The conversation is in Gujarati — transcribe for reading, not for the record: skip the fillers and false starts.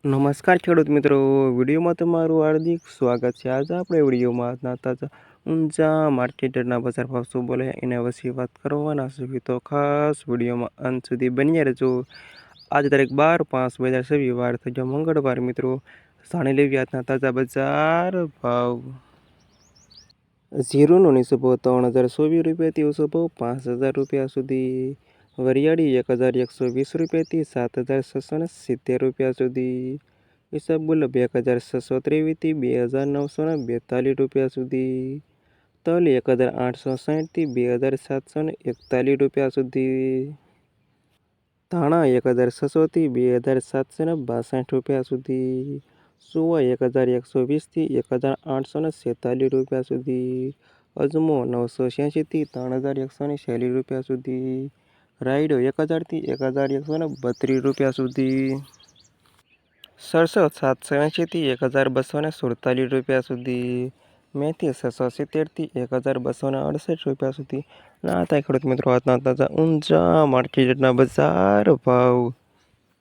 નમસ્કાર ખેડૂત મિત્રો, વિડીયોમાં તમારું હાર્દિક સ્વાગત છે। આજે આપણે વિડીયોમાં આજના તાજા ઊંચા માર્કેટના બજાર ભાવ શું બોલે એના વિશે વાત કરવાના છે, તો ખાસ વિડીયોમાં અંત સુધી બન્યા રહેજો। આજે તારીખ 12/5/2026 વાર થઈ ગયો મંગળવાર। મિત્રો જાણી લેવી આજના તાજા બજાર ભાવ। જીરુનો નીચો ભાવ 3024 રૂપિયાથી ઊંચો ભાવ 5000 રૂપિયા સુધી। વરિયાળી 1120 રૂપિયાથી 7670 રૂપિયા સુધી। ઈસબગુલ 1623થી 2942 રૂપિયા સુધી। તલ 1860થી 2741 રૂપિયા સુધી। ધાણા 1600થી 2762 રૂપિયા સુધી। સુવા 1120થી 1846 રૂપિયા સુધી। અજમો 986થી 3146 રૂપિયા સુધી। રાયડો 1000થી 1132 રૂપિયા સુધી। સરસો 780થી 1247 રૂપિયા સુધી। મેથી 670થી 1268 રૂપિયા સુધી। ના હતા ખેડૂત મિત્રો આજના તાજા ઊંચા માર્કેટના બજાર ભાવ।